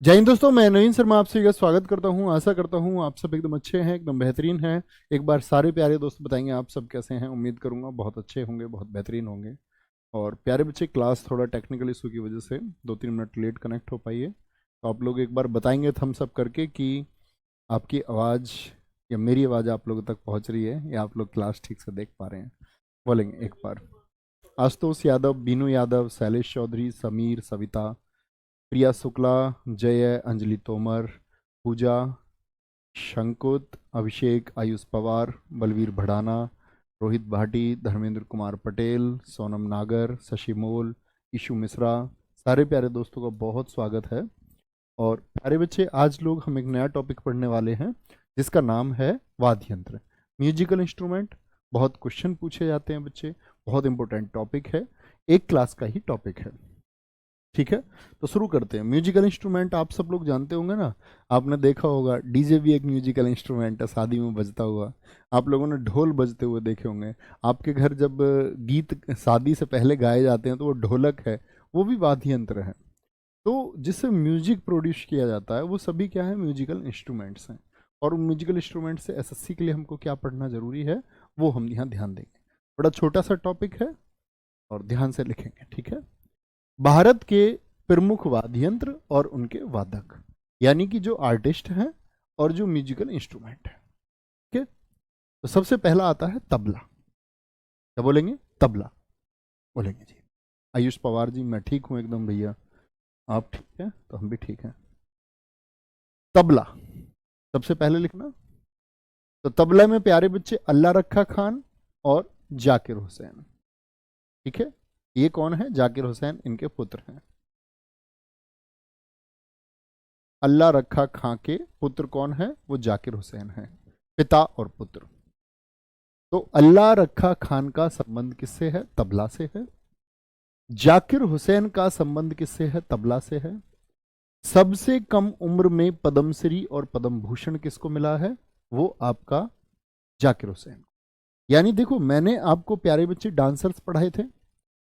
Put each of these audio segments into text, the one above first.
जय हिंद दोस्तों, मैं नवीन शर्मा आप सभी का स्वागत करता हूं। आशा करता हूं आप सब एकदम अच्छे हैं, एकदम बेहतरीन हैं। एक बार सारे प्यारे दोस्त बताएंगे आप सब कैसे हैं। उम्मीद करूंगा बहुत अच्छे होंगे, बहुत बेहतरीन होंगे। और प्यारे बच्चे, क्लास थोड़ा टेक्निकल इशू की वजह से 2-3 मिनट लेट कनेक्ट हो पाई है, तो आप लोग एक बार बताएंगे थम्स अप करके कि आपकी आवाज़ या मेरी आवाज़ आप लोगों तक पहुंच रही है या आप लोग क्लास ठीक से देख पा रहे हैं। बोलेंगे एक बार। आशुतोष यादव, बीनू यादव, शैलेश चौधरी, समीर, सविता, प्रिया शुक्ला, जय, अंजलि तोमर, पूजा, शंकुत, अभिषेक, आयुष पवार, बलवीर भड़ाना, रोहित भाटी, धर्मेंद्र कुमार पटेल, सोनम नागर, शशि मोल, ईशु मिश्रा, सारे प्यारे दोस्तों का बहुत स्वागत है। और प्यारे बच्चे, आज लोग हम एक नया टॉपिक पढ़ने वाले हैं जिसका नाम है वाद्य यंत्र, म्यूजिकल इंस्ट्रूमेंट। बहुत क्वेश्चन पूछे जाते हैं बच्चे, बहुत इंपॉर्टेंट टॉपिक है, एक क्लास का ही टॉपिक है। ठीक है, तो शुरू करते हैं। म्यूजिकल इंस्ट्रूमेंट आप सब लोग जानते होंगे ना, आपने देखा होगा डीजे भी एक म्यूजिकल इंस्ट्रूमेंट है, शादी में बजता हुआ। आप लोगों ने ढोल बजते हुए देखे होंगे। आपके घर जब गीत शादी से पहले गाए जाते हैं तो वो ढोलक है, वो भी वाद्य यंत्र है। तो जिससे म्यूजिक प्रोड्यूस किया जाता है वो सभी क्या है, म्यूजिकल इंस्ट्रूमेंट्स हैं। और उन म्यूजिकल इंस्ट्रूमेंट से एसएससी के लिए हमको क्या पढ़ना जरूरी है, वो हम यहाँ ध्यान देंगे। बड़ा छोटा सा टॉपिक है और ध्यान से लिखेंगे, ठीक है। भारत के प्रमुख वाद्य यंत्र और उनके वादक, यानी कि जो आर्टिस्ट हैं और जो म्यूजिकल इंस्ट्रूमेंट है। ठीक है, तो सबसे पहला आता है तबला। क्या बोलेंगे? तबला बोलेंगे जी। आयुष पवार जी, मैं ठीक हूं एकदम भैया, आप ठीक हैं तो हम भी ठीक हैं। तबला सबसे पहले लिखना। तो तबला में प्यारे बच्चे अल्लाह रखा खान और जाकिर हुसैन। ठीक है, ये कौन है? जाकिर हुसैन इनके पुत्र हैं। अल्लाह रखा खां के पुत्र कौन है? वो जाकिर हुसैन है, पिता और पुत्र। तो अल्लाह रखा खान का संबंध किससे है? तबला से है। जाकिर हुसैन का संबंध किससे है? तबला से है। सबसे कम उम्र में पद्मश्री और पद्म भूषण किसको मिला है? वो आपका जाकिर हुसैन। यानी देखो, मैंने आपको प्यारे बच्चे डांसर्स पढ़ाए थे,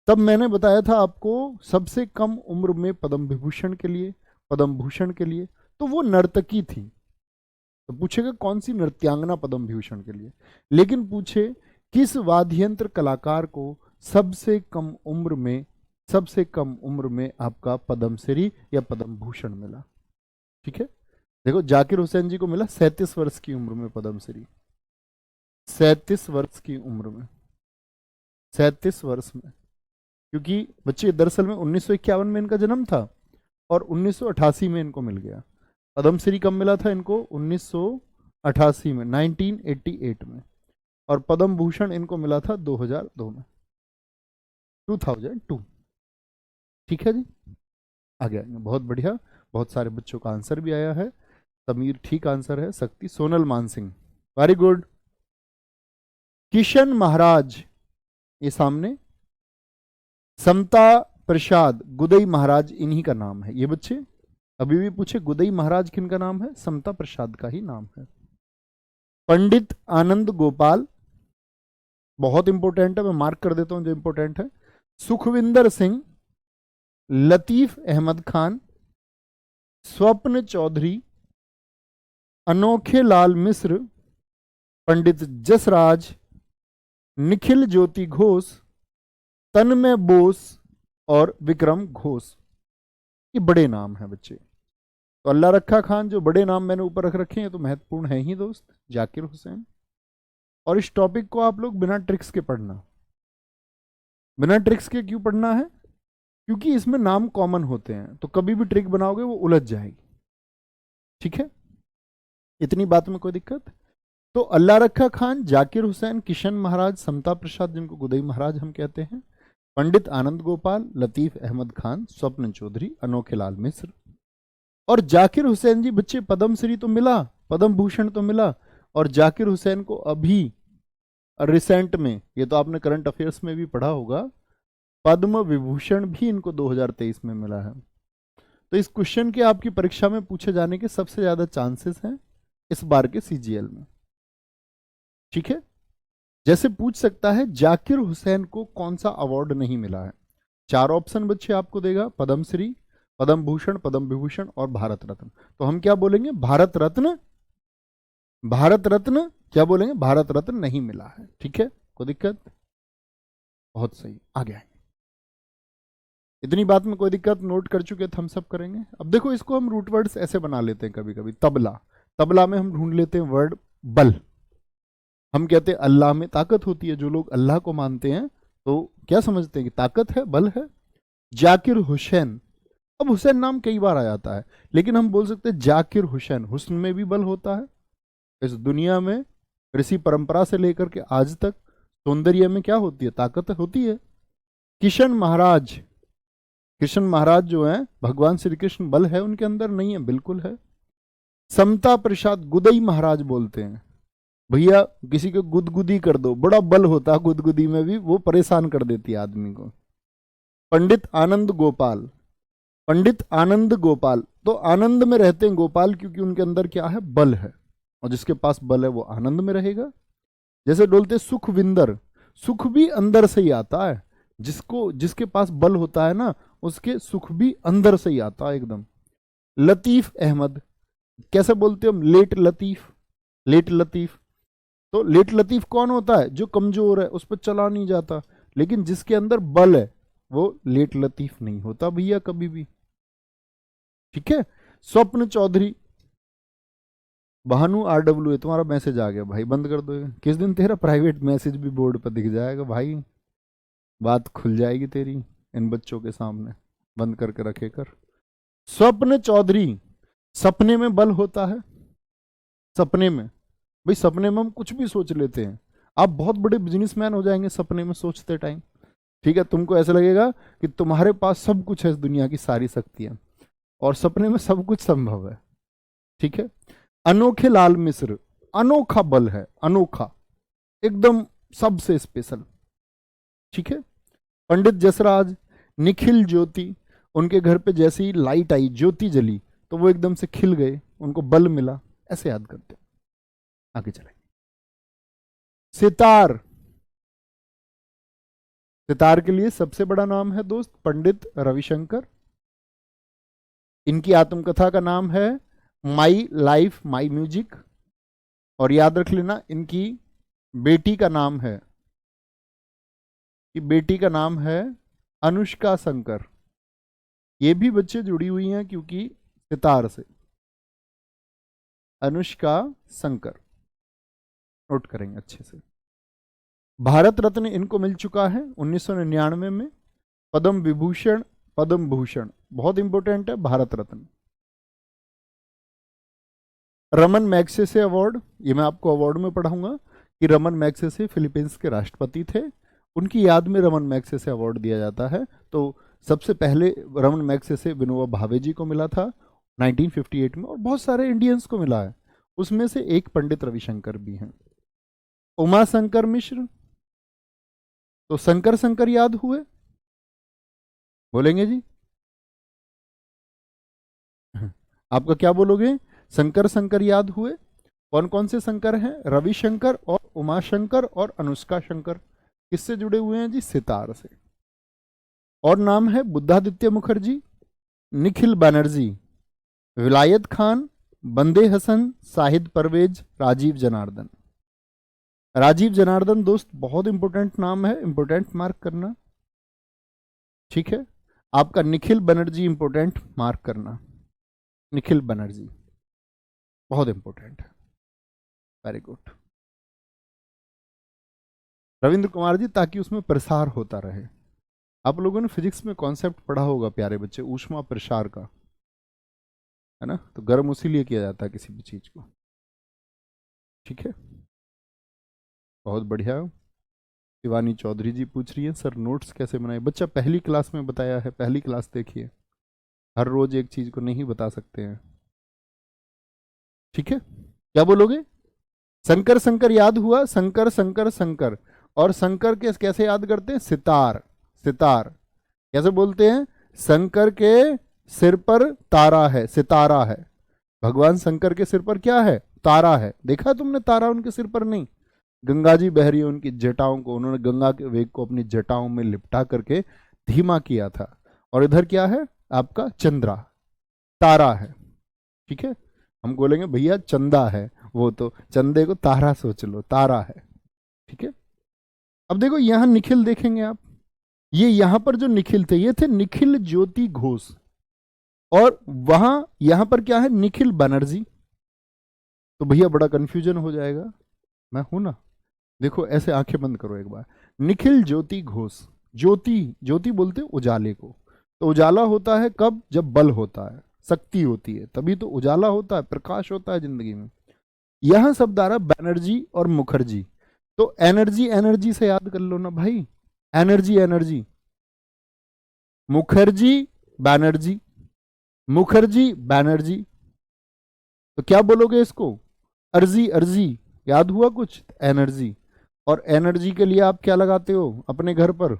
तब मैंने बताया था आपको सबसे कम उम्र में पद्म विभूषण के लिए, पद्म भूषण के लिए, तो वो नर्तकी थी। तो पूछेगा कौन सी नृत्यांगना पद्म विभूषण के लिए। लेकिन पूछे किस वाद्य यंत्र कलाकार को सबसे कम उम्र में, सबसे कम उम्र में आपका पद्मश्री या पद्म भूषण मिला। ठीक है, देखो जाकिर हुसैन जी को मिला 37 वर्ष की उम्र में पद्मश्री। 37 वर्ष की उम्र में, 37 वर्ष में। क्योंकि बच्चे दरअसल में 1951 में इनका जन्म था और 1988 में इनको मिल गया। पद्मश्री कब मिला था इनको? 1988 में, 1988 में। और पद्म भूषण इनको मिला था 2002 में, 2002। ठीक है जी, आगे आएंगे। बहुत बढ़िया, बहुत सारे बच्चों का आंसर भी आया है। समीर ठीक आंसर है। शक्ति, सोनल मानसिंह, वेरी गुड। किशन महाराज, ये सामने समता प्रसाद गुदई महाराज, इन्हीं का नाम है ये बच्चे। अभी भी पूछे गुदई महाराज किन का नाम है? समता प्रसाद का ही नाम है। पंडित आनंद गोपाल, बहुत इंपॉर्टेंट है, मैं मार्क कर देता हूं जो इंपॉर्टेंट है। सुखविंदर सिंह, लतीफ अहमद खान, स्वप्न चौधरी, अनोखे लाल मिश्र, पंडित जसराज, निखिल ज्योति घोष, तन्मय बोस और विक्रम घोष। ये बड़े नाम हैं बच्चे। तो अल्लाह रखा खान, जो बड़े नाम मैंने ऊपर रख रखे हैं तो महत्वपूर्ण है ही दोस्त, जाकिर हुसैन। और इस टॉपिक को आप लोग बिना ट्रिक्स के पढ़ना। बिना ट्रिक्स के क्यों पढ़ना है? क्योंकि इसमें नाम कॉमन होते हैं, तो कभी भी ट्रिक बनाओगे वो उलझ जाएगी। ठीक है, इतनी बात में कोई दिक्कत? तो अल्लाह रखा खान, जाकिर हुसैन, किशन महाराज, समता प्रसाद जिनको गुदई महाराज हम कहते हैं, पंडित आनंद गोपाल, लतीफ अहमद खान, स्वप्न चौधरी, अनोखे लाल मिश्र। और जाकिर हुसैन जी बच्चे, पद्मश्री तो मिला, पद्म भूषण तो मिला, और जाकिर हुसैन को अभी रिसेंट में, ये तो आपने करंट अफेयर्स में भी पढ़ा होगा, पद्म विभूषण भी इनको 2023 में मिला है। तो इस क्वेश्चन के आपकी परीक्षा में पूछे जाने के सबसे ज्यादा चांसेस हैं इस बार के सीजीएल में। ठीक है, जैसे पूछ सकता है जाकिर हुसैन को कौन सा अवार्ड नहीं मिला है। 4 ऑप्शन बच्चे आपको देगा, पद्मश्री, पद्म भूषण, पद्म विभूषण और भारत रत्न। तो हम क्या बोलेंगे? भारत रत्न, भारत रत्न क्या बोलेंगे? भारत रत्न नहीं मिला है। ठीक है, कोई दिक्कत? बहुत सही, आगे आएंगे। इतनी बात में कोई दिक्कत? नोट कर चुके थे हम, सब करेंगे। अब देखो, इसको हम रूट वर्ड्स ऐसे बना लेते हैं कभी कभी। तबला, तबला में हम ढूंढ लेते हैं वर्ड बल। हम कहते हैं अल्लाह में ताकत होती है। जो लोग अल्लाह को मानते हैं तो क्या समझते हैं कि ताकत है, बल है। जाकिर हुसैन, अब हुसैन नाम कई बार आ जाता है, लेकिन हम बोल सकते हैं जाकिर हुसैन। हुस्न में भी बल होता है। इस दुनिया में ऋषि परंपरा से लेकर के आज तक सौंदर्य में क्या होती है? ताकत होती है। किशन महाराज, कृष्ण महाराज जो है, भगवान श्री कृष्ण, बल है उनके अंदर? नहीं है, बिल्कुल है। समता प्रसाद गुदई महाराज बोलते हैं, भैया किसी को गुदगुदी कर दो, बड़ा बल होता है गुदगुदी में भी, वो परेशान कर देती है आदमी को। पंडित आनंद गोपाल, पंडित आनंद गोपाल, तो आनंद में रहते हैं गोपाल, क्योंकि उनके अंदर क्या है? बल है। और जिसके पास बल है वो आनंद में रहेगा। जैसे बोलते सुखविंदर, सुख भी अंदर से ही आता है। जिसको, जिसके पास बल होता है ना, उसके सुख भी अंदर से ही आता है एकदम। लतीफ अहमद, कैसे बोलते हैं हम? लेट लतीफ, लेट लतीफ। तो लेट लतीफ कौन होता है? जो कमजोर है, उस पर चला नहीं जाता। लेकिन जिसके अंदर बल है वो लेट लतीफ नहीं होता भैया कभी भी। ठीक है। स्वप्न चौधरी, भानु RW, तुम्हारा मैसेज आ गया भाई, बंद कर दो। किस दिन तेरा प्राइवेट मैसेज भी बोर्ड पर दिख जाएगा भाई, बात खुल जाएगी तेरी इन बच्चों के सामने। बंद करके रखे कर। स्वप्न चौधरी, सपने में बल होता है। सपने में भाई, सपने में हम कुछ भी सोच लेते हैं। आप बहुत बड़े बिजनेसमैन हो जाएंगे सपने में सोचते टाइम। ठीक है, तुमको ऐसा लगेगा कि तुम्हारे पास सब कुछ है, इस दुनिया की सारी शक्तियां, और सपने में सब कुछ संभव है। ठीक है। अनोखे लाल मिश्र, अनोखा बल है, अनोखा, एकदम सबसे स्पेशल। ठीक है। पंडित जसराज, निखिल ज्योति, उनके घर पे जैसे ही लाइट आई, ज्योति जली, तो वो एकदम से खिल गए, उनको बल मिला। ऐसे याद करते हैं। आगे चलेंगे। सितार, सितार के लिए सबसे बड़ा नाम है दोस्त पंडित रविशंकर। इनकी आत्मकथा का नाम है माई लाइफ माई म्यूजिक। और याद रख लेना, इनकी बेटी का नाम है, कि बेटी का नाम है अनुष्का शंकर। ये भी बच्चे जुड़ी हुई हैं क्योंकि सितार से। अनुष्का शंकर, नोट करेंगे अच्छे से। भारत रत्न इनको मिल चुका है 1999 में। पद्म विभूषण, पद्म भूषण, बहुत इंपॉर्टेंट है भारत रत्न। रमन मैग्सेसे अवार्ड, ये मैं आपको अवार्ड में पढ़ाऊंगा कि रमन मैग्सेसे फिलीपींस के राष्ट्रपति थे। उनकी याद में रमन मैग्सेसे अवार्ड दिया जाता है। तो सबसे पहले रमन मैग्सेसे विनोबा भावे जी को मिला था 1958 में, और बहुत सारे इंडियंस को मिला है, उसमें से एक पंडित रविशंकर भी हैं। उमा शंकर मिश्र, तो शंकर शंकर याद हुए, बोलेंगे जी? आपका क्या बोलोगे? शंकर शंकर याद हुए। कौन कौन से शंकर हैं? रविशंकर और उमा शंकर और अनुष्का शंकर। किससे जुड़े हुए हैं जी? सितार से। और नाम है बुद्धादित्य मुखर्जी, निखिल बनर्जी, विलायत खान, बंदे हसन, शाहिद परवेज, राजीव जनार्दन। राजीव जनार्दन दोस्त बहुत इंपॉर्टेंट नाम है, इंपॉर्टेंट मार्क करना। ठीक है। आपका निखिल बनर्जी इंपॉर्टेंट मार्क करना, निखिल बनर्जी बहुत इंपॉर्टेंट है। वेरी गुड रविंद्र कुमार जी, ताकि उसमें प्रसार होता रहे। आप लोगों ने फिजिक्स में कॉन्सेप्ट पढ़ा होगा प्यारे बच्चे, ऊष्मा प्रसार का, है ना? तो गर्म उसीलिए किया जाता है किसी भी चीज को। ठीक है, बहुत बढ़िया। शिवानी चौधरी जी पूछ रही है सर नोट्स कैसे बनाए। बच्चा पहली क्लास में बताया है, पहली क्लास देखिए, हर रोज एक चीज को नहीं बता सकते हैं। ठीक है, क्या बोलोगे? शंकर शंकर याद हुआ, शंकर शंकर शंकर। और शंकर के कैसे याद करते हैं? सितार, सितार कैसे बोलते हैं? शंकर के सिर पर तारा है, सितारा है। भगवान शंकर के सिर पर क्या है? तारा है। देखा तुमने तारा उनके सिर पर? नहीं, गंगा जी बह रही है, उनकी जटाओं को, उन्होंने गंगा के वेग को अपनी जटाओं में लिपटा करके धीमा किया था। और इधर क्या है? आपका चंद्रा, तारा है। ठीक है, हम बोलेंगे भैया चंदा है, वो तो चंदे को तारा सोच लो, तारा है। ठीक है, अब देखो यहां निखिल देखेंगे आप, ये यहां पर जो निखिल थे ये थे निखिल ज्योति घोष, और वहां यहां पर क्या है, निखिल बनर्जी। तो भैया बड़ा कंफ्यूजन हो जाएगा, मैं हूं ना। देखो ऐसे आंखें बंद करो एक बार, निखिल ज्योति घोष, ज्योति, ज्योति बोलते हैं उजाले को। तो उजाला होता है कब, जब बल होता है, शक्ति होती है, तभी तो उजाला होता है, प्रकाश होता है जिंदगी में। यह शब्द आ रहा बैनर्जी और मुखर्जी, तो एनर्जी, एनर्जी से याद कर लो ना भाई, एनर्जी, एनर्जी, मुखर्जी बैनर्जी, मुखर्जी बैनर्जी। तो क्या बोलोगे इसको, अर्जी, अर्जी, याद हुआ कुछ, एनर्जी। और एनर्जी के लिए आप क्या लगाते हो अपने घर पर,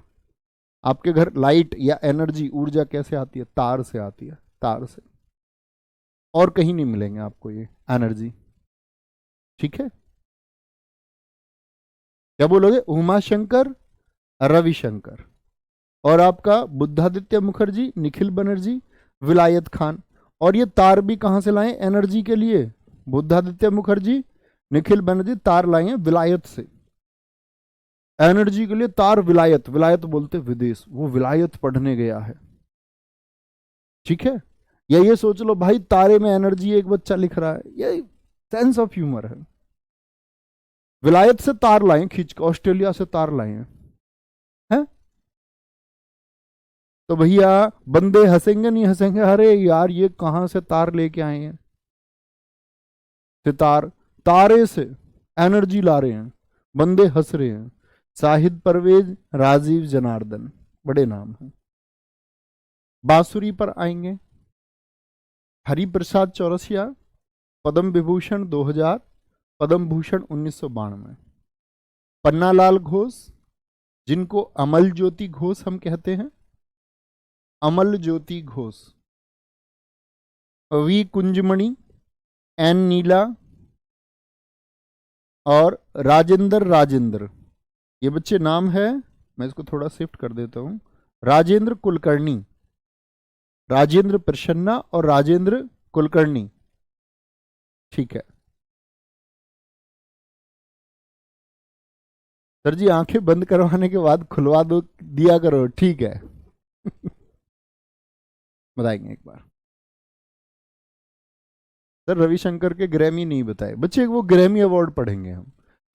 आपके घर लाइट या एनर्जी, ऊर्जा कैसे आती है, तार से आती है, तार से, और कहीं नहीं मिलेंगे आपको ये एनर्जी। ठीक है, क्या बोलोगे, उमाशंकर, रविशंकर, और आपका बुद्धादित्य मुखर्जी, निखिल बनर्जी, विलायत खान। और ये तार भी कहां से लाए एनर्जी के लिए, बुद्धादित्य मुखर्जी, निखिल बनर्जी तार लाए हैं विलायत से, एनर्जी के लिए तार विलायत, विलायत बोलते विदेश, वो विलायत पढ़ने गया है। ठीक है, या ये सोच लो भाई तारे में एनर्जी, एक बच्चा लिख रहा है, ये सेंस ऑफ ह्यूमर है। विलायत से तार लाए खींच के, ऑस्ट्रेलिया से तार लाए हैं, है? तो भैया बंदे हंसेंगे नहीं हंसेंगे, अरे यार ये कहां से तार लेके आए हैं, सितार, तारे से एनर्जी ला रहे हैं, बंदे हंस रहे हैं। शाहिद परवेज, राजीव जनार्दन, बड़े नाम हैं। बांसुरी पर आएंगे, हरिप्रसाद चौरसिया, पद्म विभूषण 2000, पद्म भूषण 1992। पन्नालाल घोष, जिनको अमल ज्योति घोष हम कहते हैं, अमल ज्योति घोष। वी कुंजमणि, एन नीला, और राजेंद्र, राजेंद्र, ये बच्चे नाम है, मैं इसको थोड़ा शिफ्ट कर देता हूं, राजेंद्र कुलकर्णी, राजेंद्र प्रसन्ना और राजेंद्र कुलकर्णी। ठीक है सर जी, आंखें बंद करवाने के बाद खुलवा दो दिया करो, ठीक है। बताएंगे एक बार। सर रविशंकर के ग्रैमी नहीं बताए बच्चे, वो ग्रैमी अवार्ड पढ़ेंगे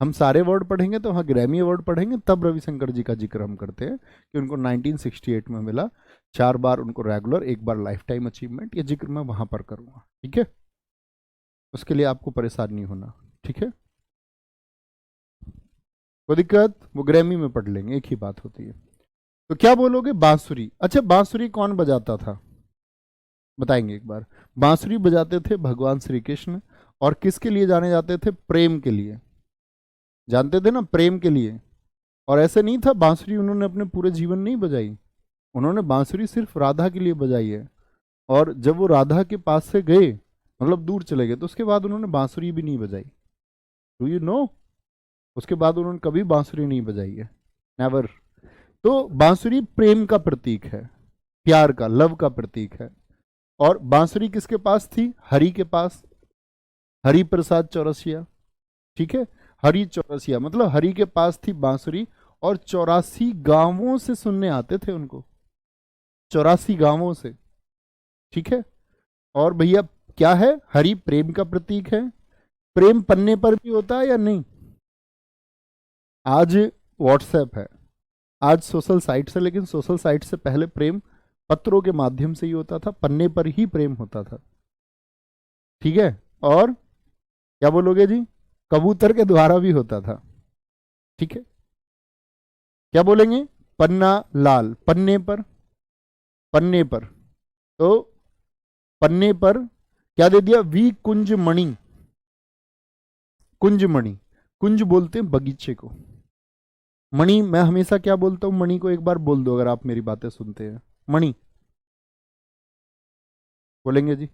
हम सारे अवार्ड पढ़ेंगे तो हाँ ग्रैमी अवार्ड पढ़ेंगे, तब रविशंकर जी का जिक्र हम करते हैं कि उनको 1968 में मिला, 4 बार उनको रेगुलर, 1 बार लाइफ टाइम अचीवमेंट, ये जिक्र मैं वहां पर करूंगा। ठीक है, उसके लिए आपको परेशान नहीं होना। ठीक है, कोई दिक्कत, वो ग्रैमी में पढ़ लेंगे, एक ही बात होती है। तो क्या बोलोगे, बांसुरी। अच्छा बांसुरी कौन बजाता था, बताएंगे एक बार। बांसुरी बजाते थे भगवान श्री कृष्ण, और किसके लिए जाने जाते थे, प्रेम के लिए, जानते थे ना, प्रेम के लिए। और ऐसे नहीं था बांसुरी उन्होंने अपने पूरे जीवन नहीं बजाई, उन्होंने बांसुरी सिर्फ राधा के लिए बजाई है। और जब वो राधा के पास से गए, मतलब दूर चले गए, तो उसके बाद उन्होंने बांसुरी भी नहीं बजाई। डू यू नो, उसके बाद उन्होंने कभी बांसुरी नहीं बजाई है, नेवर। तो बांसुरी प्रेम का प्रतीक है, प्यार का, लव का प्रतीक है। और बांसुरी किसके पास थी, हरि के पास, हरि प्रसाद चौरसिया। ठीक है, हरि चौरसिया मतलब हरि के पास थी बांसुरी, और 84 गांवों से सुनने आते थे उनको, 84 गांवों से। ठीक है, और भैया क्या है, हरि प्रेम का प्रतीक है। प्रेम पन्ने पर भी होता है या नहीं, आज व्हाट्सएप है, आज सोशल साइट्स है, लेकिन सोशल साइट से पहले प्रेम पत्रों के माध्यम से ही होता था, पन्ने पर ही प्रेम होता था। ठीक है, और क्या बोलोगे जी, कबूतर के द्वारा भी होता था। ठीक है, क्या बोलेंगे, पन्ना लाल, पन्ने पर, पन्ने पर, तो पन्ने पर क्या दे दिया, वी कुंजमणि, कुंजमणि, कुंज बोलते हैं बगीचे को, मणि मैं हमेशा क्या बोलता हूं, मणि को एक बार बोल दो अगर आप मेरी बातें सुनते हैं, मणि बोलेंगे जी,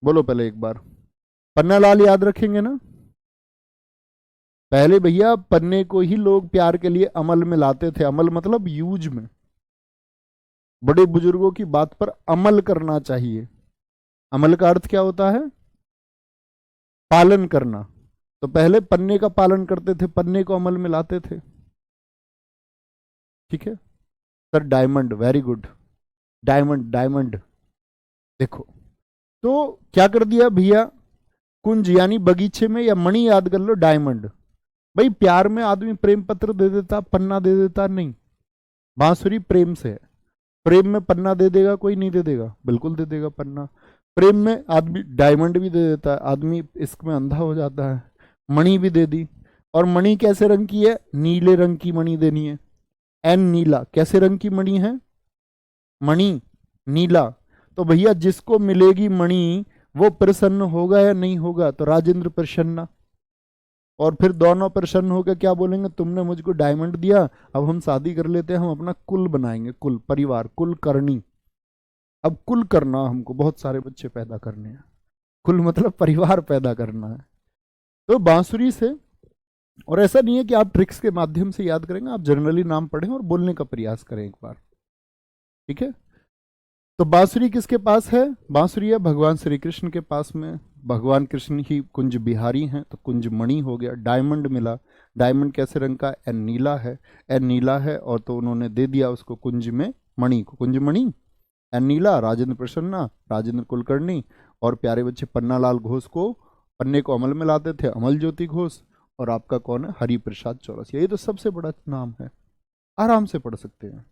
बोलो पहले एक बार, पन्ना लाल याद रखेंगे ना। पहले भैया पन्ने को ही लोग प्यार के लिए अमल में लाते थे, अमल मतलब यूज में, बड़े बुजुर्गों की बात पर अमल करना चाहिए। अमल का अर्थ क्या होता है? पालन करना। तो पहले पन्ने का पालन करते थे, पन्ने को अमल में लाते थे। ठीक है sir, diamond, very good. Diamond, diamond. देखो, तो क्या कर दिया भैया, कुंज यानी बगीचे में, या मणि याद कर लो, डायमंड। भाई प्यार में आदमी प्रेम पत्र दे देता, पन्ना दे देता नहीं। बांसुरी प्रेम से है। प्रेम में पन्ना दे देगा कोई? नहीं दे देगा, बिल्कुल दे देगा पन्ना। प्रेम में आदमी डायमंड भी दे देता है, आदमी इश्क में अंधा हो जाता है। मणि भी दे दी। और मणि कैसे रंग की है? नीले रंग की मणि देनी है। एन नीला, कैसे रंग की मणि है? मणि नीला। तो भैया जिसको मिलेगी मणि वो प्रसन्न होगा या नहीं होगा? तो राजेंद्र प्रसन्न। और फिर दोनों प्रसन्न होकर क्या बोलेंगे? तुमने मुझको डायमंड दिया, अब हम शादी कर लेते हैं, हम अपना कुल बनाएंगे, कुल, परिवार, कुल करनी। अब कुल करना, हमको बहुत सारे बच्चे पैदा करने हैं। कुल मतलब परिवार पैदा करना है। तो बांसुरी से, और ऐसा नहीं है कि आप ट्रिक्स के माध्यम से याद करेंगे, आप जनरली नाम पढ़ें और बोलने का प्रयास करें एक बार। ठीक है, तो बांसुरी किसके पास है? बांसुरी है भगवान श्री कृष्ण के पास में। भगवान कृष्ण ही कुंज बिहारी हैं, तो कुंज मणि हो गया। डायमंड मिला। डायमंड कैसे रंग का? एन नीला है। एन नीला है, और तो उन्होंने दे दिया उसको कुंज में मणि को, कुंज मणि। एन नीला, राजेंद्र प्रसन्ना, राजेंद्र कुलकर्णी। और प्यारे बच्चे पन्नालाल घोष को, पन्ने को अमल में लाते थे, अमल ज्योति घोष। और आपका कौन है? हरिप्रसाद चौरसिया। ये तो सबसे बड़ा नाम है, आराम से पढ़ सकते हैं।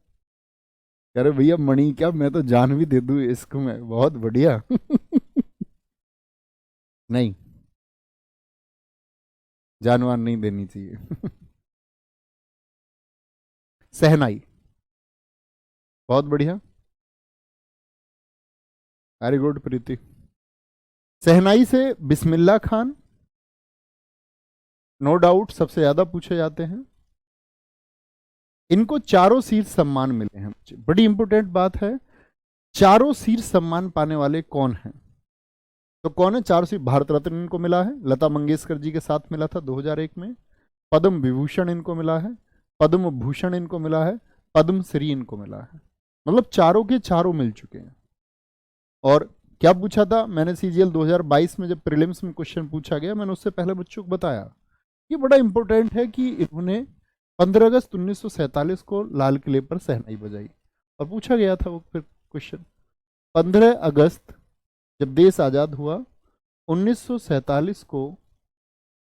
कह रहे भैया मणि क्या, मैं तो जान भी दे दूं इश्क में, बहुत बढ़िया। नहीं, जानवान नहीं देनी चाहिए। सहनाई, बहुत बढ़िया, वेरी गुड प्रीति। सहनाई से बिस्मिल्लाह खान, नो डाउट सबसे ज्यादा पूछे जाते हैं। इनको चारों शीर्ष सम्मान मिले हैं। बड़ी इंपॉर्टेंट बात है, चारों शीर्ष सम्मान पाने वाले कौन हैं? तो कौन है चारों शीर्ष? भारत रत्न इनको मिला है, लता मंगेशकर जी के साथ मिला था 2001 में। पद्म विभूषण इनको मिला है, पद्म भूषण इनको मिला है, पद्म श्री इनको मिला है। मतलब चारों के चारों मिल चुके हैं। और क्या पूछा था मैंने सीजीएल 2022 में, जब प्रीलिम्स में क्वेश्चन पूछा गया, मैंने उससे पहले बच्चों को बताया, ये बड़ा इंपॉर्टेंट है कि इन्होंने 15 अगस्त 1947 को लाल किले पर सहनाई बजाई। और पूछा गया था वो फिर क्वेश्चन, 15 अगस्त जब देश आजाद हुआ 1947 को,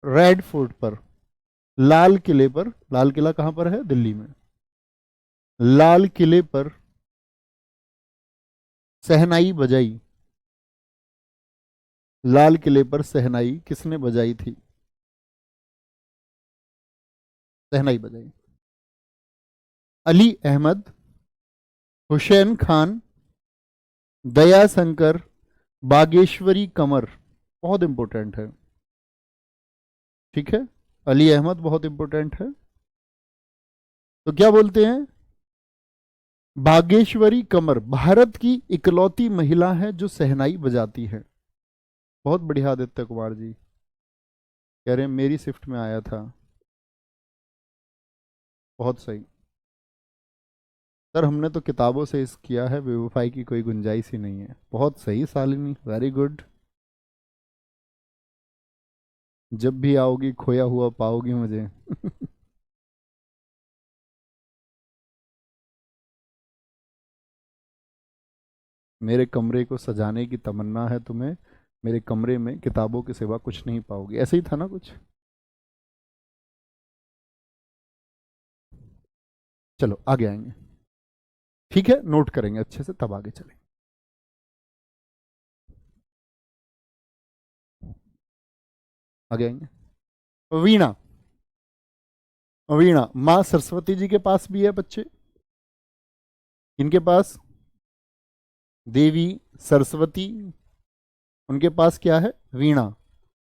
रेड फोर्ट पर, लाल किले पर, लाल किला कहां पर है? दिल्ली में। लाल किले पर सहनाई बजाई। लाल किले पर सहनाई किसने बजाई थी? सहनाई बजाई अली अहमद, हुसैन खान, दया शंकर, बागेश्वरी कमर। बहुत इंपॉर्टेंट है। ठीक है, अली अहमद बहुत इंपॉर्टेंट है। तो क्या बोलते हैं? बागेश्वरी कमर भारत की इकलौती महिला है जो सहनाई बजाती है। बहुत बढ़िया आदित्य कुमार जी कह रहे हैं मेरी शिफ्ट में आया था। बहुत सही सर, हमने तो किताबों से इस किया है, बेवफाई की कोई गुंजाइश ही नहीं है। बहुत सही शालिनी, वेरी गुड। जब भी आओगी खोया हुआ पाओगी मुझे। मेरे कमरे को सजाने की तमन्ना है तुम्हें, मेरे कमरे में किताबों के सिवा कुछ नहीं पाओगी। ऐसे ही था ना कुछ? चलो आगे आएंगे। ठीक है, नोट करेंगे अच्छे से, तब आगे चलेंगे। आगे आएंगे। वीणा। वीणा माँ सरस्वती जी के पास भी है बच्चे। इनके पास देवी सरस्वती, उनके पास क्या है? वीणा।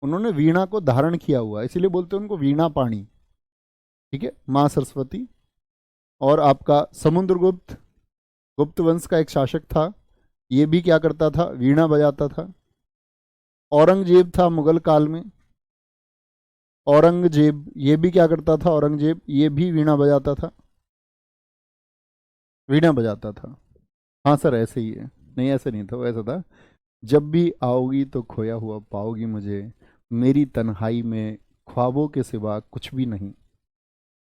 उन्होंने वीणा को धारण किया हुआ है, इसीलिए बोलते हैं उनको वीणा पाणी। ठीक है, माँ सरस्वती। और आपका समुद्रगुप्त, गुप्त वंश का एक शासक था, ये भी क्या करता था? वीणा बजाता था। औरंगजेब था मुगल काल में, औरंगजेब, ये भी क्या करता था? औरंगजेब ये भी वीणा बजाता था, वीणा बजाता था। हाँ सर ऐसे ही है। नहीं ऐसे नहीं था, वो ऐसा था, जब भी आओगी तो खोया हुआ पाओगी मुझे, मेरी तन्हाई में ख्वाबों के सिवा कुछ भी नहीं,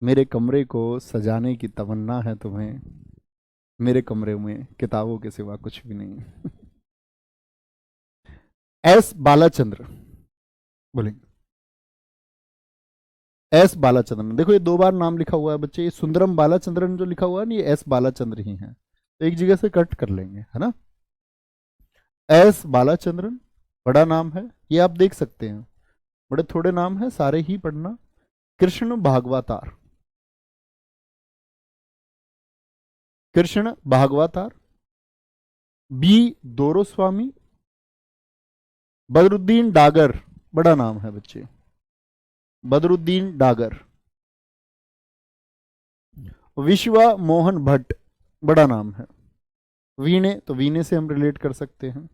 मेरे कमरे को सजाने की तमन्ना है तुम्हें, मेरे कमरे में किताबों के सिवा कुछ भी नहीं। एस बालाचंद्र बोलेंगे। एस बालाचंद्रन, देखो ये दो बार नाम लिखा हुआ है बच्चे, ये सुंदरम बालाचंद्रन जो लिखा हुआ है ना, ये एस बालाचंद्र ही है, तो एक जगह से कट कर लेंगे, है ना। एस बालाचंद्रन बड़ा नाम है, ये आप देख सकते हैं, बड़े थोड़े नाम है, सारे ही पढ़ना। कृष्ण भागवतार, कृष्ण भागवतार। बी दोरोस्वामी, बदरुद्दीन डागर, बड़ा नाम है बच्चे, बदरुद्दीन डागर। विश्वा मोहन भट्ट, बड़ा नाम है। वीणे, तो वीणे से हम रिलेट कर सकते हैं,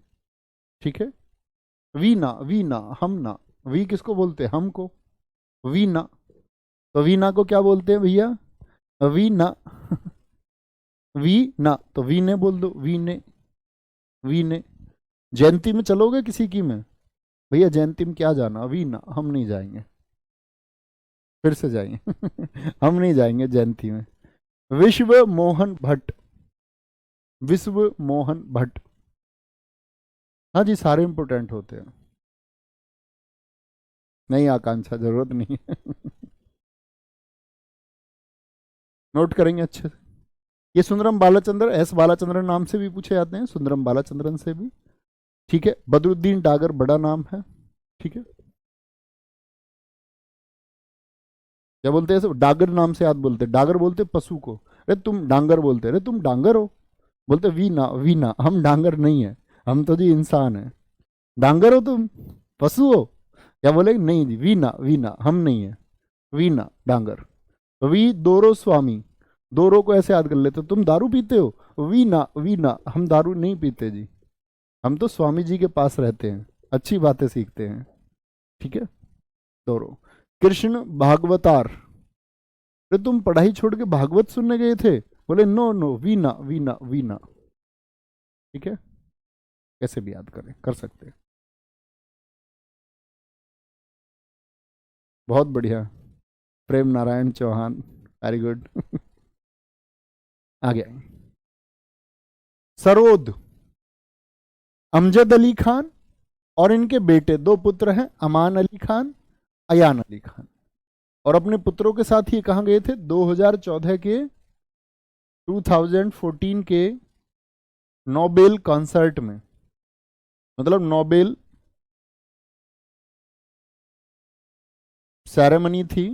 ठीक है। वीना, वीना, हम ना, वी किसको बोलते हैं, हमको, वीना, तो वीना को क्या बोलते हैं भैया, वीना। वीना, तो वीने बोल दो, वीने, वीने। जयंती में चलोगे किसी की में, भैया जयंती में क्या जाना, वीना, हम नहीं जाएंगे, फिर से जाएंगे। हम नहीं जाएंगे जयंती में। विश्व मोहन भट्ट, विश्व मोहन भट्ट, हाँ जी सारे इंपोर्टेंट होते हैं। नहीं आकांक्षा, जरूरत नहीं है। नोट करेंगे अच्छे से। ये सुंदरम बालाचंद्र, एस बालाचंद्रन नाम से भी पूछे जाते हैं, सुंदरम बालाचंद्रन से भी, ठीक है। बदरुद्दीन डागर बड़ा नाम है, ठीक है। क्या बोलते हैं, डागर नाम से याद बोलते, डागर बोलते पशु को, अरे तुम डांगर बोलते, अरे तुम डांगर हो, बोलते वीना, वीना, हम डांगर नहीं है, हम तो जी इंसान है। डांगर हो तुम, पशु हो, क्या बोलेंगे, नहीं जी वीना, वीना, हम नहीं है, वीना डांगर। वी दोरो स्वामी, दोरो को ऐसे याद कर लेते, तुम दारू पीते हो, वीना, वीना, हम दारू नहीं पीते जी, हम तो स्वामी जी के पास रहते हैं, अच्छी बातें सीखते हैं, ठीक है। दोरो। कृष्ण भागवतार, अरे तुम पढ़ाई छोड़ के भागवत सुनने गए थे, बोले नो नो, वीना, वीना, वीना, ठीक है। कैसे भी याद करें, कर सकते हैं, बहुत बढ़िया। प्रेम नारायण चौहान, वेरी गुड। आगे सरोद, अमजद अली खान और इनके बेटे, दो पुत्र हैं, अमान अली खान, अयान अली खान, और अपने पुत्रों के साथ ये कहाँ गए थे, 2014 के 2014 के नोबेल कॉन्सर्ट में, मतलब नोबेल सेरेमनी थी,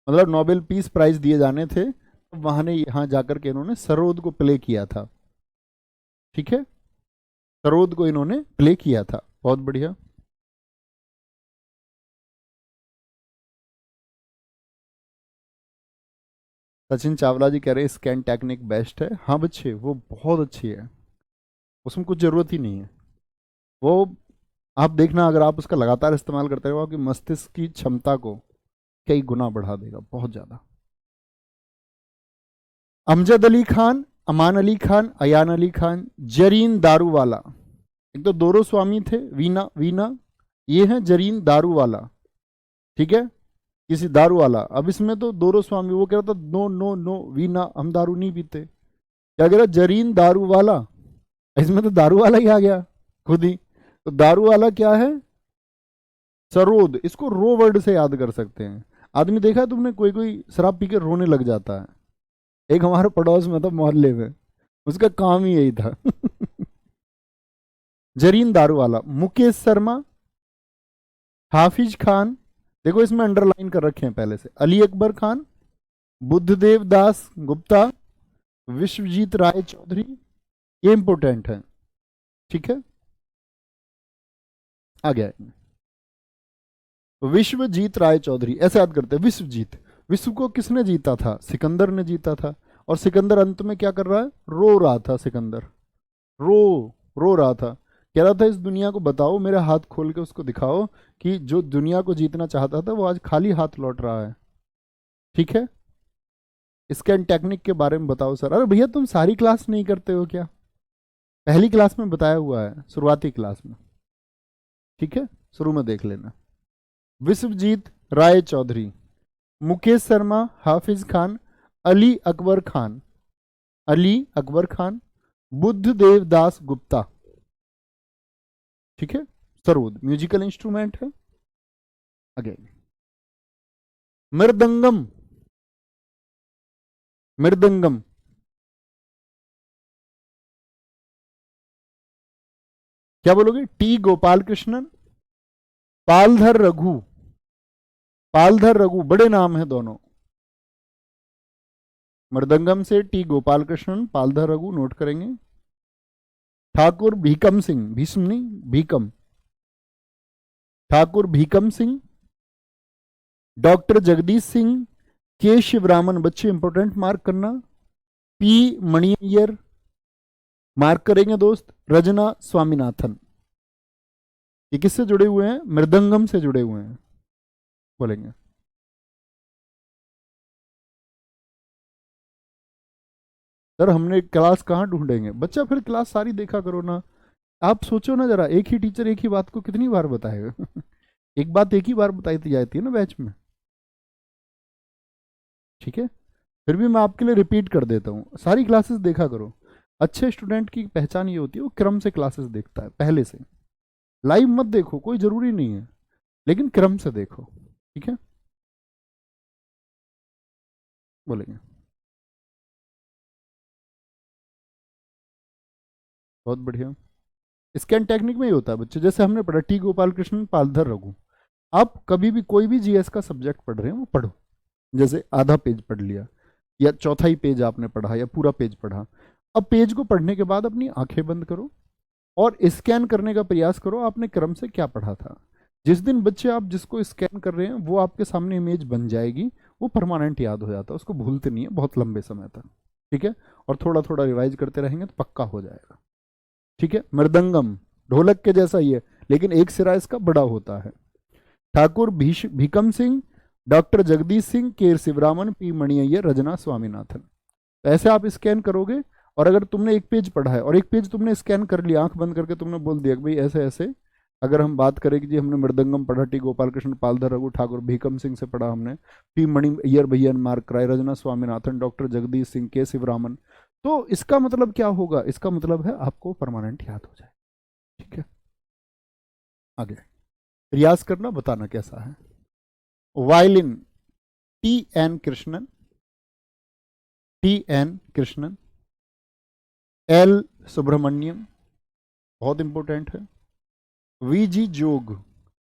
मतलब नोबेल पीस प्राइज दिए जाने थे, वहां ने यहाँ जाकर के इन्होंने सरोद को प्ले किया था, ठीक है। सरोद को इन्होंने प्ले किया था, बहुत बढ़िया। सचिन चावला जी कह रहे हैं स्कैन टेक्निक बेस्ट है, हाँ बच्चे वो बहुत अच्छी है, उसमें कुछ ज़रूरत ही नहीं है। वो आप देखना, अगर आप उसका लगातार इस्तेमाल करते रहो, आपकी मस्तिष्क की क्षमता को कई गुना बढ़ा देगा, बहुत ज़्यादा। अमजद अली खान, अमान अली खान, अयान अली खान, जरीन दारूवाला, एक तो दोरो स्वामी थे, वीना, वीना, ये है जरीन दारूवाला, ठीक है, किसी दारू वाला। अब इसमें तो दोरो स्वामी, वो कह रहा था नो नो नो वीना, हम दारू नहीं पीते, क्या कह रहा, जरीन दारू वाला, इसमें तो दारू वाला ही आ गया खुद ही, तो दारू वाला क्या है, सरोद, इसको रो वर्ड से याद कर सकते हैं। आदमी देखा है तुमने, कोई कोई शराब पी के रोने लग जाता है, एक हमारे पड़ोस में था मोहल्ले में, उसका काम ही यही था। जरीन दारू वाला। मुकेश शर्मा, हाफिज खान, देखो इसमें अंडरलाइन कर रखे हैं पहले से, अली अकबर खान, बुद्धदेव दास गुप्ता, विश्वजीत राय चौधरी, ये इंपोर्टेंट है, ठीक है। आ गया, विश्वजीत राय चौधरी, ऐसे याद करते हैं, विश्वजीत, विश्व को किसने जीता था, सिकंदर ने जीता था, और सिकंदर अंत में क्या कर रहा है, रो रहा था सिकंदर, रो रो रहा था, कह रहा था इस दुनिया को बताओ, मेरे हाथ खोल के उसको दिखाओ कि जो दुनिया को जीतना चाहता था वो आज खाली हाथ लौट रहा है, ठीक है। स्कैन टेक्निक के बारे में बताओ सर, अरे भैया तुम सारी क्लास नहीं करते हो क्या, पहली क्लास में बताया हुआ है, शुरुआती क्लास में, ठीक है, शुरू में देख लेना। विश्वजीत राय चौधरी, मुकेश शर्मा, हाफिज खान, अली अकबर खान, अली अकबर खान, बुद्ध देवदास गुप्ता, ठीक है। सरोद म्यूजिकल इंस्ट्रूमेंट है। अगेन मृदंगम, मृदंगम क्या बोलोगे? टी गोपाल कृष्णन, पालधर रघु, पालधर रघु, बड़े नाम है दोनों। मृदंगम से टी गोपाल कृष्णन, पालधर रघु नोट करेंगे। ठाकुर भीकम सिंह, भीष्म नहीं, भीकम, ठाकुर भीकम सिंह, डॉक्टर जगदीश सिंह, के शिवरामन, बच्चे इंपोर्टेंट मार्क करना। पी मणियर मार्क करेंगे दोस्त। रजना स्वामीनाथन, ये किससे जुड़े हुए हैं? मृदंगम से जुड़े हुए हैं, बोलेंगे। सर हमने क्लास कहाँ ढूंढेंगे बच्चा, फिर क्लास सारी देखा करो ना। आप सोचो ना जरा, एक ही टीचर एक ही बात को कितनी बार बताएगा? एक बात एक ही बार बताई जाती है ना बैच में, ठीक है। फिर भी मैं आपके लिए रिपीट कर देता हूँ, सारी क्लासेस देखा करो। अच्छे स्टूडेंट की पहचान ये होती है वो क्रम से क्लासेस देखता है पहले से। लाइव मत देखो, कोई जरूरी नहीं है, लेकिन क्रम से देखो, ठीक है, बोलेंगे। बहुत बढ़िया। स्कैन टेक्निक में ही होता है बच्चे, जैसे हमने पढ़ा टी गोपाल कृष्णन, पालधर रघु। आप कभी भी कोई भी जीएस का सब्जेक्ट पढ़ रहे हैं वो पढ़ो, जैसे आधा पेज पढ़ लिया या चौथा ही पेज आपने पढ़ा या पूरा पेज पढ़ा। अब पेज को पढ़ने के बाद अपनी आंखें बंद करो और स्कैन करने का प्रयास करो आपने क्रम से क्या पढ़ा था। जिस दिन बच्चे आप जिसको स्कैन कर रहे हैं वो आपके सामने इमेज बन जाएगी, वो परमानेंट याद हो जाता है, उसको भूलते नहीं है बहुत लंबे समय तक, ठीक है। और थोड़ा थोड़ा रिवाइज करते रहेंगे तो पक्का हो जाएगा, ठीक है। मृदंगम ढोलक के जैसा ही है, लेकिन एक सिरा इसका बड़ा होता है। ठाकुर भीकम सिंह, डॉक्टर जगदीश सिंह, के शिवरामन, पी मणिय्यर, रजना स्वामीनाथन। तो ऐसे आप स्कैन करोगे, और अगर तुमने एक पेज पढ़ा है और एक पेज तुमने स्कैन कर लिया, आंख बंद करके तुमने बोल दिया कि भाई ऐसे ऐसे, अगर हम बात करें कि जी हमने मृदंगम पढ़ा, टी गोपाल कृष्ण, पालधर रघु, ठाकुर भीकम सिंह से पढ़ा हमने, पी मणि अय्यर भैया ने मार्क कराए, रजना स्वामीनाथन, डॉक्टर जगदीश सिंह, के शिवरामन, तो इसका मतलब क्या होगा? इसका मतलब है आपको परमानेंट याद हो जाए, ठीक है। आगे प्रयास करना, बताना कैसा है। Violin T N Krishnan, T N Krishnan, L Subramaniam, बहुत इंपॉर्टेंट है। वी जी जोग,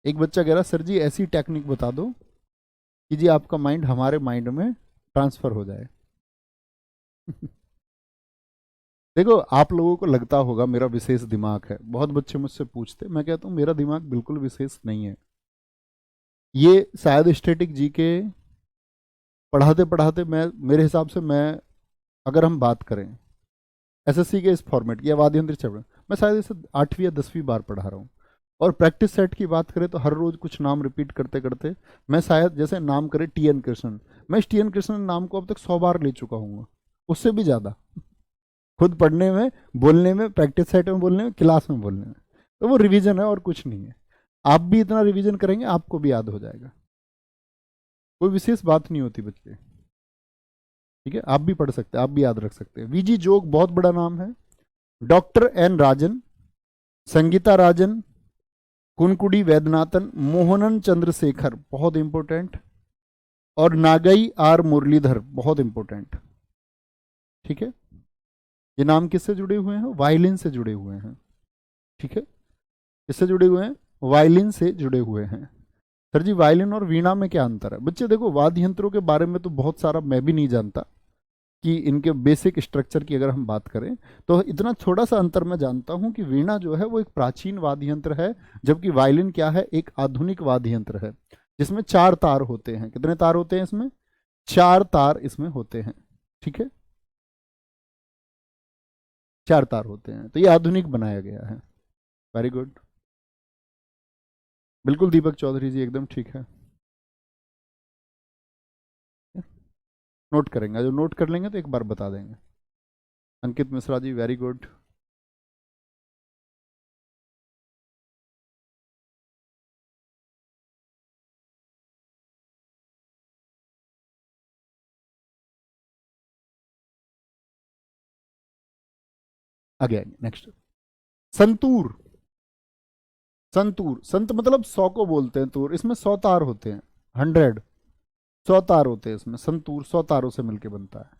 एक बच्चा कह रहा सर जी ऐसी टेक्निक बता दो कि जी आपका माइंड हमारे माइंड में ट्रांसफर हो जाए। देखो आप लोगों को लगता होगा मेरा विशेष दिमाग है, बहुत बच्चे मुझसे पूछते, मैं कहता हूँ मेरा दिमाग बिल्कुल विशेष नहीं है। ये शायद स्टैटिक जीके पढ़ाते पढ़ाते मैं, मेरे हिसाब से मैं, अगर हम बात करें एसएससी के इस फॉर्मेट की या वाद्य यंत्र चैप्टर, मैं शायद इसे 8वीं या 10वीं बार पढ़ा रहा हूँ। और प्रैक्टिस सेट की बात करें तो हर रोज कुछ नाम रिपीट करते करते मैं शायद, जैसे नाम करें टी एन कृष्णन, मैं इस टी एन कृष्णन नाम को अब तक 100 बार ले चुका हूँ, उससे भी ज़्यादा, खुद पढ़ने में, बोलने में, प्रैक्टिस सेट में बोलने में, क्लास में बोलने में। तो वो रिवीजन है और कुछ नहीं है। आप भी इतना रिवीजन करेंगे आपको भी याद हो जाएगा, कोई विशेष बात नहीं होती बच्चे, ठीक है। आप भी पढ़ सकते हैं, आप भी याद रख सकते हैं। वीजी जोग बहुत बड़ा नाम है। डॉक्टर एन राजन, संगीता राजन, कुनकुड़ी वैद्यनाथन, मोहनन चंद्रशेखर, बहुत इंपॉर्टेंट, और नागई आर मुरलीधर, बहुत इंपॉर्टेंट, ठीक है। ये नाम किससे जुड़े हुए हैं? वायलिन से जुड़े हुए हैं, ठीक है। किससे जुड़े हुए हैं? वायलिन से जुड़े हुए हैं। सर जी वायलिन और वीणा में क्या अंतर है? बच्चे देखो वाद्य यंत्रों के बारे में तो बहुत सारा मैं भी नहीं जानता, कि इनके बेसिक स्ट्रक्चर की अगर हम बात करें तो इतना थोड़ा सा अंतर मैं जानता हूं कि वीणा जो है वो एक प्राचीन वाद्य यंत्र है, जबकि वायलिन क्या है? एक आधुनिक वाद्य यंत्र है, जिसमें 4 तार होते हैं। कितने तार होते हैं इसमें? 4 तार इसमें होते हैं, ठीक है, 4 तार होते हैं, तो ये आधुनिक बनाया गया है। वेरी गुड, बिल्कुल दीपक चौधरी जी एकदम ठीक है। नोट करेंगे, जो नोट कर लेंगे तो एक बार बता देंगे। अंकित मिश्रा जी वेरी गुड। आगे आएंगे नेक्स्ट। संतूर। संतूर, संत मतलब 100 को बोलते हैं तूर, इसमें 100 तार होते हैं, 100, 100 तार होते हैं इसमें। संतूर 100 तारों से मिलकर बनता है।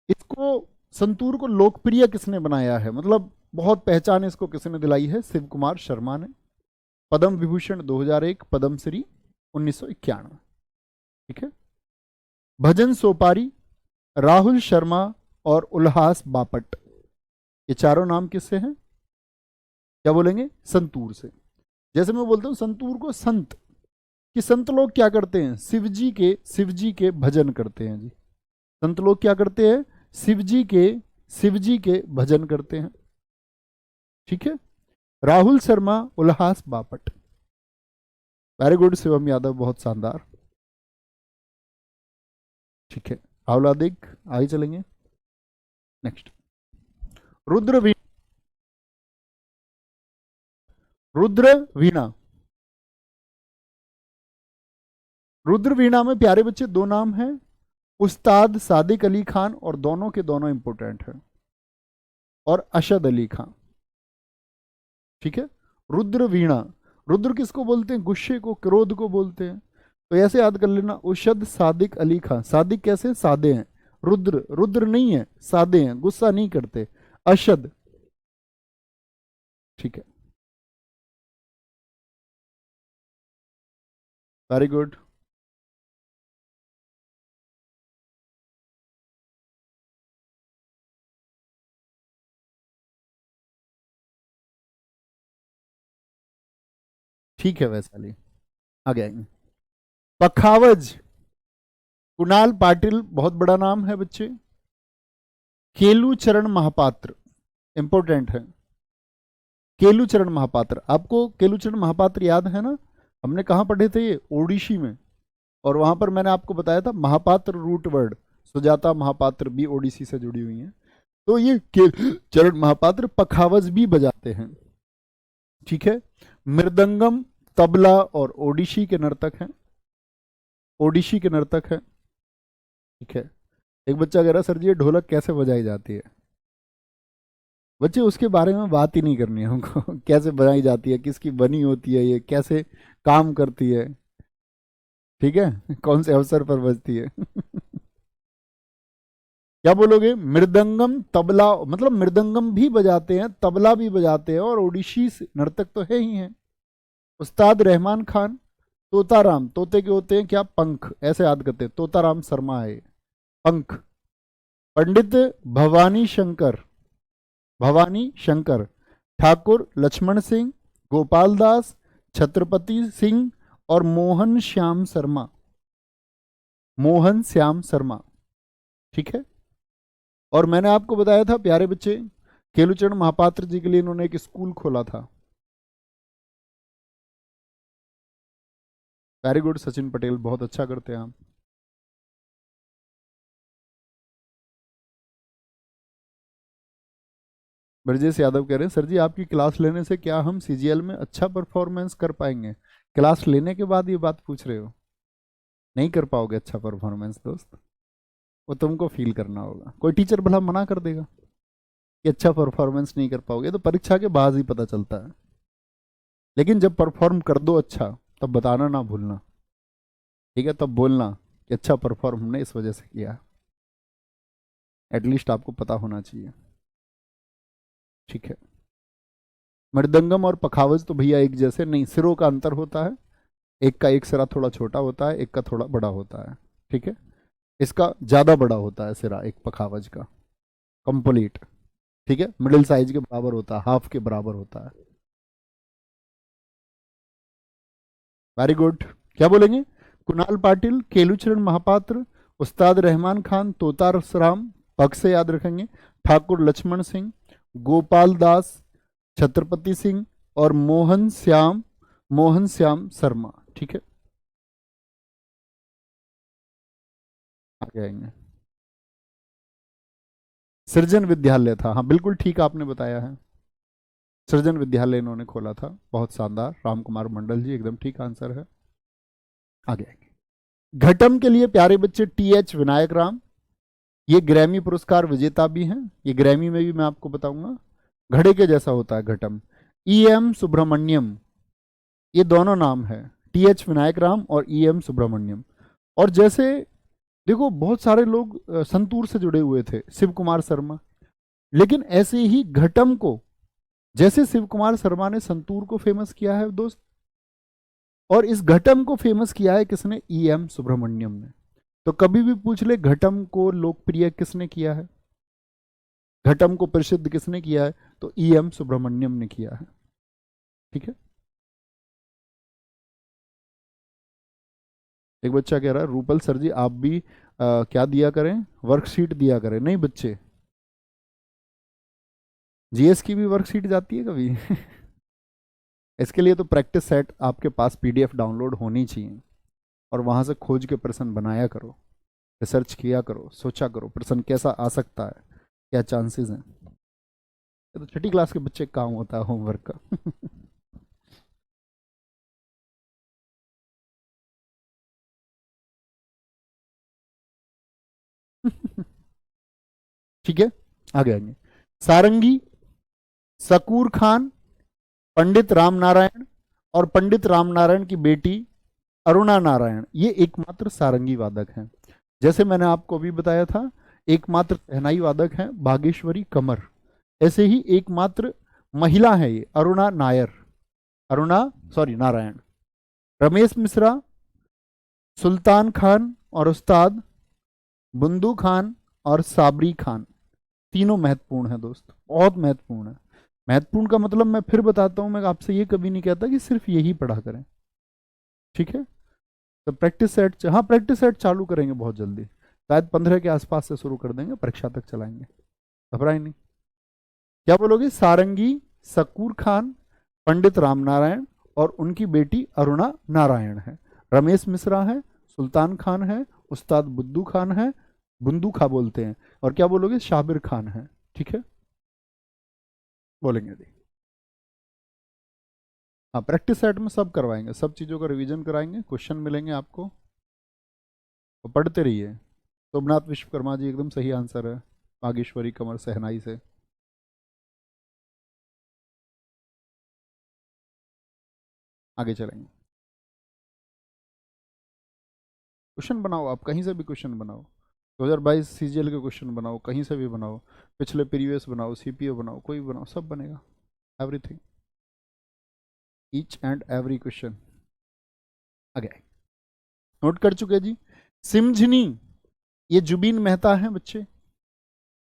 इसको, संतूर को लोकप्रिय किसने बनाया है, मतलब बहुत पहचान इसको किसने दिलाई है? शिव कुमार शर्मा ने। पद्म विभूषण 2001, पद्म श्री 1991। ठीक है। भजन सोपारी, राहुल शर्मा और उल्हास बापट, ये चारों नाम किससे हैं? क्या बोलेंगे? संतूर से। जैसे मैं बोलता हूं संतूर को संत, कि संत लोग क्या करते हैं? शिव जी के भजन करते हैं जी। संत लोग क्या करते हैं? शिव जी के भजन करते हैं। ठीक है। राहुल शर्मा, उल्हास बापट। वेरी गुड शिवम यादव, बहुत शानदार। ठीक है, आवलादिक आगे चलेंगे नेक्स्ट। रुद्र वीणा। रुद्र वीणा। रुद्र वीणा में प्यारे बच्चे दो नाम हैं, उस्ताद सादिक अली खान, और दोनों के दोनों इंपोर्टेंट हैं, और अशद अली खान। ठीक है। रुद्र वीणा, रुद्र किसको बोलते हैं? गुस्से को, क्रोध को बोलते हैं। तो ऐसे याद कर लेना, उशद सादिक अली खान। सादिक कैसे? सादे हैं। रुद्र, रुद्र नहीं है, सादे हैं, गुस्सा नहीं करते। अशद। ठीक है, वेरी गुड। ठीक है वैशाली, आगे आएंगे। पखावज, कुणाल पाटिल, बहुत बड़ा नाम है बच्चे। केलू चरण महापात्र, इंपोर्टेंट है। केलू चरण महापात्र, आपको केलू चरण महापात्र याद है ना? हमने कहाँ पढ़े थे ये? ओडिशी में। और वहां पर मैंने आपको बताया था महापात्र रूट वर्ड, सुजाता महापात्र भी ओडिसी से जुड़ी हुई हैं। तो ये केलू चरण महापात्र पखावज भी बजाते हैं। ठीक है। मृदंगम, तबला और ओडिशी के नर्तक हैं, ओडिशी के नर्तक हैं। ठीक है। एक बच्चा कह रहा सर जी ये ढोलक कैसे बजाई जाती है? बच्चे उसके बारे में बात ही नहीं करनी है हमको कैसे बनाई जाती है, किसकी बनी होती है, ये कैसे काम करती है, ठीक है, कौन से अवसर पर बजती है क्या बोलोगे? मृदंगम, तबला, मतलब मृदंगम भी बजाते हैं, तबला भी बजाते हैं, और ओडिशी नर्तक तो है ही हैं। उस्ताद रहमान खान। तोताराम, तोते के होते हैं क्या? पंख, ऐसे याद करते हैं, तोताराम शर्मा है, पंख। पंडित भवानी शंकर, भवानी शंकर ठाकुर, लक्ष्मण सिंह, गोपाल दास, छत्रपति सिंह और मोहन श्याम शर्मा, मोहन श्याम शर्मा। ठीक है। और मैंने आपको बताया था प्यारे बच्चे, केलूचरण महापात्र जी के लिए इन्होंने एक स्कूल खोला था। वेरी गुड सचिन पटेल, बहुत अच्छा करते हैं आप। ब्रजेश यादव कह रहे हैं सर जी आपकी क्लास लेने से क्या हम सीजीएल में अच्छा परफॉर्मेंस कर पाएंगे? क्लास लेने के बाद ये बात पूछ रहे हो? नहीं कर पाओगे अच्छा परफॉर्मेंस दोस्त, वो तुमको फील करना होगा। कोई टीचर भला मना कर देगा कि अच्छा परफॉर्मेंस नहीं कर पाओगे? तो परीक्षा के बाद ही पता चलता है। लेकिन जब परफॉर्म कर दो अच्छा, तब बताना ना भूलना, ठीक है? तब बोलना कि अच्छा परफॉर्म हमने इस वजह से किया, एटलीस्ट आपको पता होना चाहिए। ठीक है। मृदंगम और पखावज तो भैया एक जैसे नहीं, सिरों का अंतर होता है, एक का एक सिरा थोड़ा छोटा होता है, एक का थोड़ा बड़ा होता है। ठीक है। इसका ज़्यादा बड़ा होता है सिरा, एक पखावज का कंप्लीट। ठीक है। मिडिल साइज के बराबर होता है, हाफ के बराबर होता है। Very good. क्या बोलेंगे? कुणाल पाटिल, केलूचरण महापात्र, उस्ताद रहमान खान, तोतार राम, पग से याद रखेंगे, ठाकुर लक्ष्मण सिंह, गोपाल दास, छत्रपति सिंह और मोहन श्याम शर्मा। ठीक है। आगे आएंगे। सृजन विद्यालय था, हाँ बिल्कुल ठीक आपने बताया है, सृजन विद्यालय इन्होंने खोला था, बहुत शानदार, राम कुमार मंडल जी, एकदम ठीक आंसर है। आगे आएंगे। घटम के लिए प्यारे बच्चे TH विनायक राम, ये ग्रैमी पुरस्कार विजेता भी हैं, ये ग्रैमी में भी मैं आपको बताऊंगा। घड़े के जैसा होता है घटम। E.M. सुब्रमण्यम, ये दोनों नाम है, T.H. विनायक राम और E.M. सुब्रमण्यम। और जैसे देखो बहुत सारे लोग संतूर से जुड़े हुए थे, शिव कुमार शर्मा, लेकिन ऐसे ही घटम को, जैसे शिव कुमार शर्मा ने संतूर को फेमस किया है दोस्त, और इस घटम को फेमस किया है किसने? E.M. सुब्रमण्यम ने। तो कभी भी पूछ ले घटम को लोकप्रिय किसने किया है, घटम को प्रसिद्ध किसने किया है, तो E.M. सुब्रमण्यम ने किया है। ठीक है। एक बच्चा कह रहा है रूपल सर जी आप भी क्या दिया करें, वर्कशीट दिया करें। नहीं बच्चे, जीएस की भी वर्कशीट जाती है कभी। इसके लिए तो प्रैक्टिस सेट आपके पास PDF डाउनलोड होनी चाहिए, और वहां से खोज के प्रश्न बनाया करो, रिसर्च किया करो, सोचा करो प्रश्न कैसा आ सकता है, क्या चांसेस हैं। ये तो छठी क्लास के बच्चे का काम होता है होमवर्क का। ठीक है, आगे आएंगे। सारंगी, सकूर खान, पंडित राम नारायण, और पंडित राम नारायण की बेटी अरुणा नारायण, ये एकमात्र सारंगी वादक हैं। जैसे मैंने आपको अभी बताया था, एकमात्र शहनाई वादक हैं भागेश्वरी कमर, ऐसे ही एकमात्र महिला है ये अरुणा नायर, अरुणा सॉरी नारायण। रमेश मिश्रा, सुल्तान खान और उस्ताद बुंदू खान और साबरी खान, तीनों महत्वपूर्ण है दोस्त, बहुत महत्वपूर्ण है। महत्वपूर्ण का मतलब मैं फिर बताता हूं, मैं आपसे ये कभी नहीं कहता कि सिर्फ यही पढ़ा करें। ठीक है, तो प्रैक्टिस सेट, हाँ प्रैक्टिस सेट चालू करेंगे बहुत जल्दी, शायद 15 के आसपास से शुरू कर देंगे, परीक्षा तक चलाएंगे, घबराए नहीं। क्या बोलोगे? सारंगी, सकूर खान, पंडित राम नारायण और उनकी बेटी अरुणा नारायण है। रमेश मिश्रा है, सुल्तान खान है, उस्ताद बुद्दू खान है, बुंदू खा बोलते हैं, और क्या बोलोगे? शाबिर खान है। ठीक है, बोलेंगे दी। हाँ प्रैक्टिस सेट में सब करवाएंगे, सब चीज़ों का रिवीजन कराएंगे, क्वेश्चन मिलेंगे आपको, तो पढ़ते रहिए। सोमनाथ विश्वकर्मा जी एकदम सही आंसर है, बागेश्वरी कमर सहनाई से। आगे चलेंगे। क्वेश्चन बनाओ, आप कहीं से भी क्वेश्चन बनाओ, 2022 CGL के क्वेश्चन बनाओ, कहीं से भी बनाओ, पिछले प्रीवियस बनाओ, CPO बनाओ, कोई भी बनाओ, सब बनेगा, everything, each and every question. आगे नोट कर चुके जी। सिमझनी, ये जुबीन मेहता है बच्चे।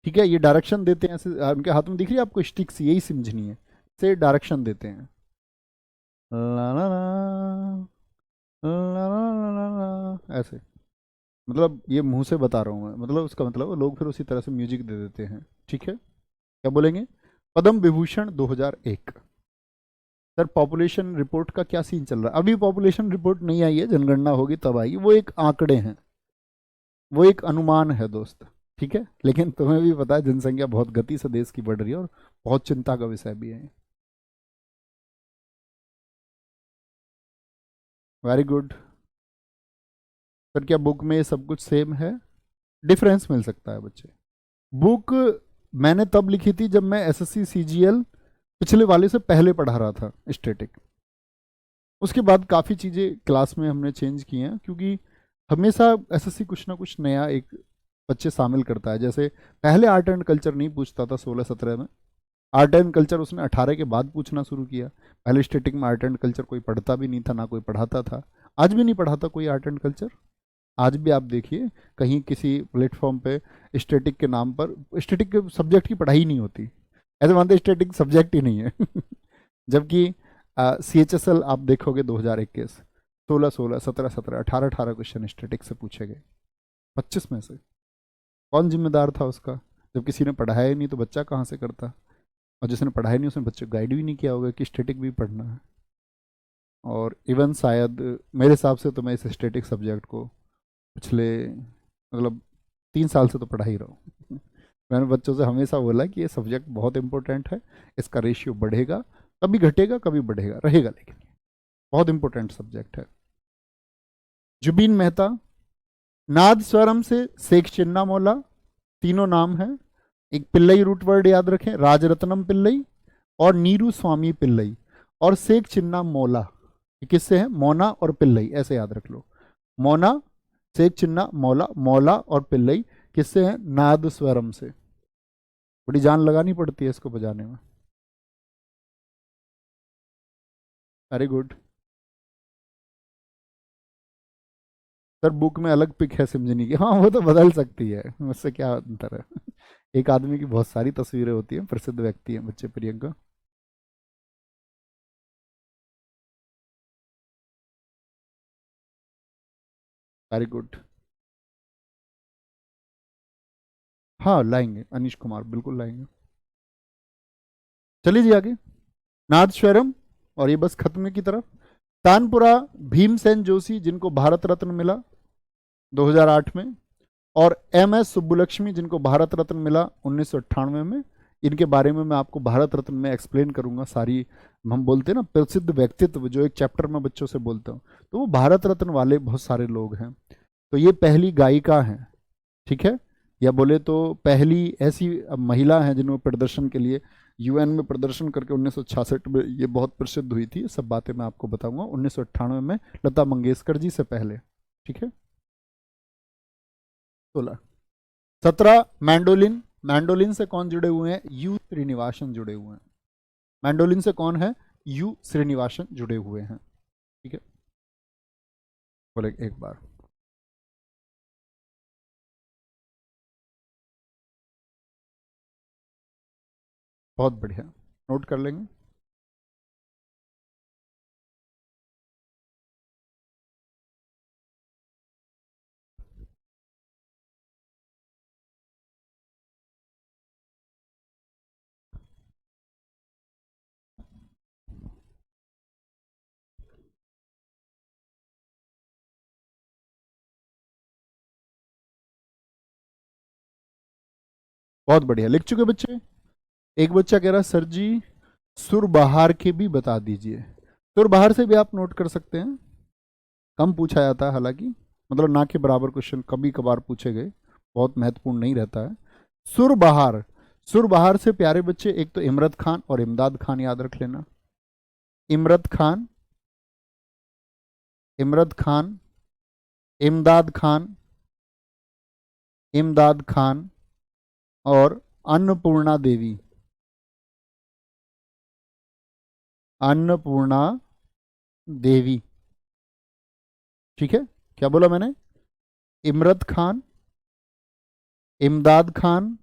ठीक है, ये डायरेक्शन देते हैं ऐसे, उनके हाथ में दिख रही है आपको स्टिक्स, यही सिमझनी है, से डायरेक्शन देते हैं, ला ला ला ला ला ला ला, ऐसे। मतलब ये मुंह से बता रहा हूँ मैं, मतलब उसका मतलब लोग फिर उसी तरह से म्यूजिक दे देते हैं। ठीक है, क्या बोलेंगे? Padma Vibhushan 2001। Sir population report का क्या सीन चल रहा है? अभी पॉपुलेशन रिपोर्ट नहीं आई है, जनगणना होगी तब आएगी, वो एक आंकड़े हैं, वो एक अनुमान है दोस्त। ठीक है, लेकिन तुम्हें भी पता है जनसंख्या बहुत गति से देश की बढ़ रही है, और बहुत चिंता का विषय भी है। Very good. सर क्या बुक में ये सब कुछ सेम है? डिफरेंस मिल सकता है बच्चे। बुक मैंने तब लिखी थी जब मैं SSC CGL पिछले वाले से पहले पढ़ा रहा था स्टैटिक। उसके बाद काफ़ी चीज़ें क्लास में हमने चेंज की हैं, क्योंकि हमेशा SSC कुछ ना कुछ नया एक बच्चे शामिल करता है। जैसे पहले आर्ट एंड कल्चर नहीं पूछता था 16-17 में, आर्ट एंड कल्चर उसने 18 के बाद पूछना शुरू किया। पहले स्टैटिक में आर्ट एंड कल्चर कोई पढ़ता भी नहीं था, ना कोई पढ़ाता था, आज भी नहीं पढ़ाता कोई आर्ट एंड कल्चर। आज भी आप देखिए कहीं किसी प्लेटफॉर्म पे स्टैटिक के नाम पर, स्टैटिक के सब्जेक्ट की पढ़ाई नहीं होती, ऐसे मानते स्टैटिक सब्जेक्ट ही नहीं है। जबकि CHSL आप देखोगे 2021, 16-16, 17-17, 18-18 क्वेश्चन स्टैटिक से पूछे गए, 25 में से। कौन जिम्मेदार था उसका? जब किसी ने पढ़ाया ही नहीं तो बच्चा कहाँ से करता, और जिसने पढ़ाया नहीं उसने बच्चे को गाइड भी नहीं किया होगा कि स्टैटिक भी पढ़ना है। और इवन शायद मेरे हिसाब से तो मैं इस स्टैटिक सब्जेक्ट को पिछले मतलब 3 साल से तो पढ़ा ही रहा हूँ। मैंने बच्चों से हमेशा बोला कि ये सब्जेक्ट बहुत इंपॉर्टेंट है, इसका रेशियो बढ़ेगा, कभी घटेगा कभी बढ़ेगा, रहेगा, लेकिन बहुत इंपॉर्टेंट सब्जेक्ट है। जुबीन मेहता, नाद स्वरम से शेख चिन्ना मौला, तीनों नाम है। एक पिल्लई रूट वर्ड याद रखें, राजरत्नम पिल्लई और नीरू स्वामी पिल्लई और शेख चिन्ना मौला। ये किससे है? मोना और पिल्लई, ऐसे याद रख लो। मोना, शेख चिन्ना मौला, मौला और पिल्लई किससे है? नाद स्वरम से। बड़ी जान लगानी पड़ती है इसको बजाने में। Very good sir. बुक में अलग पिक है सिमजनी की, हाँ वो तो बदल सकती है, उससे क्या अंतर है। एक आदमी की बहुत सारी तस्वीरें होती हैं, प्रसिद्ध व्यक्ति हैं बच्चे। Priyanka very good. हाँ लाएंगे, अनीश कुमार बिल्कुल लाएंगे। चलिए जी आगे। नादस्वरम, और ये बस खत्म की तरफ। तानपुरा भीमसेन जोशी जिनको भारत रत्न मिला 2008 में, और एम एस सुब्बुलक्ष्मी जिनको भारत रत्न मिला 1998 में। इनके बारे में मैं आपको भारत रत्न में एक्सप्लेन करूंगा सारी। हम बोलते हैं ना प्रसिद्ध व्यक्तित्व, जो एक चैप्टर में बच्चों से बोलता हूँ, तो वो भारत रत्न वाले बहुत सारे लोग हैं। तो ये पहली गायिका हैं, ठीक है, या बोले तो पहली ऐसी महिला हैं जिन्होंने प्रदर्शन के लिए यूएन में प्रदर्शन करके 1966 में ये बहुत प्रसिद्ध हुई थी। सब बातें मैं आपको बताऊंगा 1998 में लता मंगेशकर जी से पहले, ठीक है। 16 17 मैंडोलिन। मैंडोलिन से कौन जुड़े हुए हैं? यू श्रीनिवासन जुड़े हुए हैं। मैंडोलिन से कौन है? यू श्रीनिवासन जुड़े हुए हैं, ठीक है। बोले एक बार। बहुत बढ़िया, नोट कर लेंगे। बहुत बढ़िया, लिख चुके बच्चे। एक बच्चा कह रहा है सर जी सुरबहार के भी बता दीजिए। सुरबहार से भी आप नोट कर सकते हैं, कम पूछा जाता है हालांकि, मतलब ना के बराबर क्वेश्चन कभी कभार पूछे गए, बहुत महत्वपूर्ण नहीं रहता है। सुरबहार, सुरबहार से प्यारे बच्चे एक तो इमरत खान और इमदाद खान याद रख लेना। इमरत खान, इमरत खान, इमदाद खान, इमदाद खान और अन्नपूर्णा देवी। अन्नपूर्णा देवी, ठीक है। क्या बोला मैंने? इमरत खान, इमदाद खान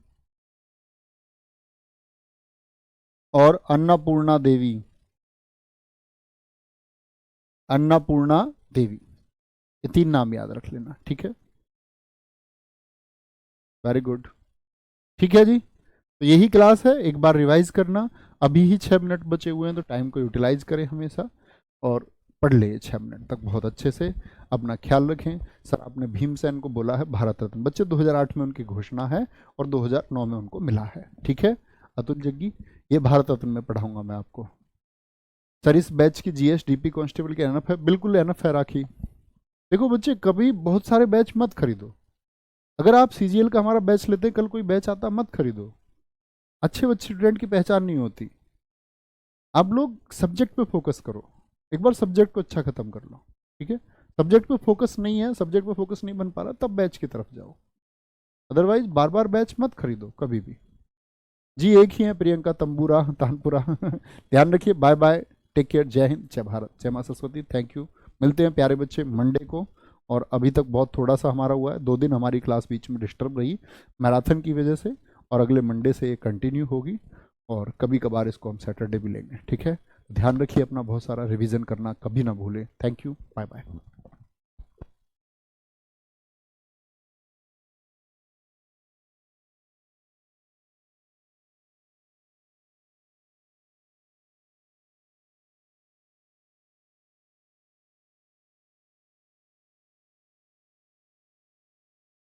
और अन्नपूर्णा देवी। अन्नपूर्णा देवी, ये तीन नाम याद रख लेना, ठीक है। वेरी गुड, ठीक है जी। तो यही क्लास है, एक बार रिवाइज करना। अभी ही 6 मिनट बचे हुए हैं, तो टाइम को यूटिलाइज करें हमेशा और पढ़ ले 6 मिनट तक बहुत अच्छे से। अपना ख्याल रखें। सर आपने भीमसेन को बोला है भारत रत्न, बच्चे 2008 में उनकी घोषणा है और 2009 में उनको मिला है, ठीक है। अतुल जग्गी, ये भारत रत्न में पढ़ाऊंगा मैं आपको। सर इस बैच की जीएस डीपी कांस्टेबल की एनएफ है? बिल्कुल एनएफ है राखी। देखो बच्चे, कभी बहुत सारे बैच मत खरीदो। अगर आप सीजीएल का हमारा बैच लेते, कल कोई बैच आता, मत खरीदो। अच्छे बच्चे स्टूडेंट की पहचान नहीं होती। आप लोग सब्जेक्ट पे फोकस करो, एक बार सब्जेक्ट को अच्छा खत्म कर लो, ठीक है। सब्जेक्ट पे फोकस नहीं है, सब्जेक्ट पे फोकस नहीं बन पा रहा, तब बैच की तरफ जाओ। अदरवाइज बार बार बैच मत खरीदो कभी भी। जी एक ही है, प्रियंका तंबूरा तानपुरा। ध्यान रखिए, बाय बाय, टेक केयर, जय हिंद, जय भारत, जय माँ सरस्वती, थैंक यू। मिलते हैं प्यारे बच्चे मंडे को। और अभी तक बहुत थोड़ा सा हमारा हुआ है, 2 दिन हमारी क्लास बीच में डिस्टर्ब रही मैराथन की वजह से, और अगले मंडे से ये कंटिन्यू होगी। और कभी कभार इसको हम सैटरडे भी लेंगे, ठीक है। ध्यान रखिए अपना, बहुत सारा रिवीजन करना कभी ना भूलें। Thank you, bye bye.